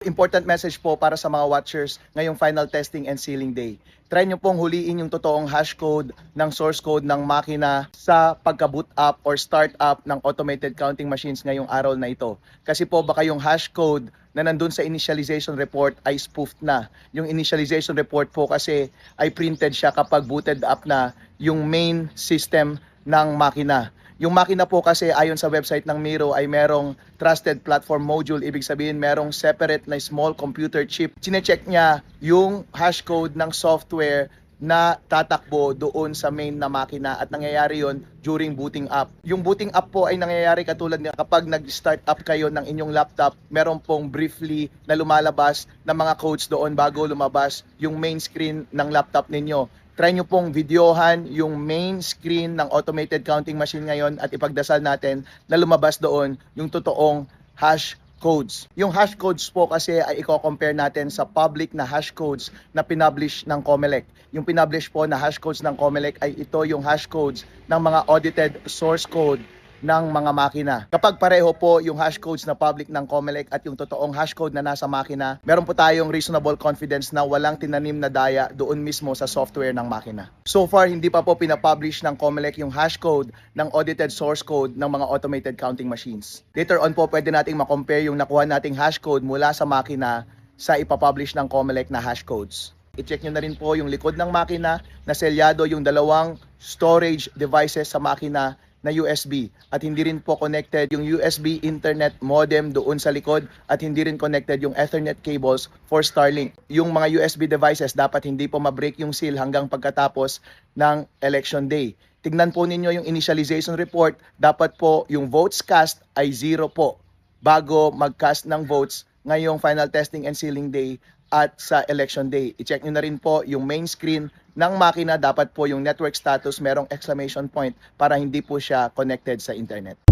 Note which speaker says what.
Speaker 1: Important message po para sa mga watchers ngayong final testing and sealing day. Try nyo pong huliin yung totoong hash code ng source code ng makina sa pagka-boot up or start up ng automated counting machines ngayong araw na ito. Kasi po baka yung hash code na nandun sa initialization report ay spoofed na. Yung initialization report po kasi ay printed siya kapag booted up na yung main system ng makina. Yung makina po kasi ayon sa website ng Miro ay merong trusted platform module. Ibig sabihin merong separate na small computer chip. Chinecheck niya yung hash code ng software na tatakbo doon sa main na makina at nangyayari yon during booting up. Yung booting up po ay nangyayari katulad niya kapag nag-start up kayo ng inyong laptop, meron pong briefly na lumalabas na mga codes doon bago lumabas yung main screen ng laptop ninyo. Try nyo pong videohan yung main screen ng automated counting machine ngayon at ipagdasal natin na lumabas doon yung totoong hash codes. Yung hash codes po kasi ay i-compare natin sa public na hash codes na pinublish ng COMELEC. Yung pinublish po na hash codes ng COMELEC ay ito yung hash codes ng mga audited source code ng mga makina. Kapag pareho po yung hash codes na public ng COMELEC at yung totoong hash code na nasa makina, meron po tayong reasonable confidence na walang tinanim na daya doon mismo sa software ng makina. So far, hindi pa po pinapublish ng COMELEC yung hash code ng audited source code ng mga automated counting machines. Later on po, pwede nating makompare yung nakuha nating hash code mula sa makina sa ipapublish ng COMELEC na hash codes. I-check nyo na rin po yung likod ng makina na selyado yung dalawang storage devices sa makina na USB at hindi rin po connected yung USB internet modem doon sa likod at hindi rin connected yung Ethernet cables for Starlink. Yung mga USB devices dapat hindi po ma-break yung seal hanggang pagkatapos ng election day. Tignan po ninyo yung initialization report, dapat po yung votes cast ay 0 po bago mag-cast ng votes ngayong final testing and sealing day at sa election day. I-check nyo na rin po yung main screen ng makina, dapat po yung network status merong exclamation point para hindi po siya connected sa internet.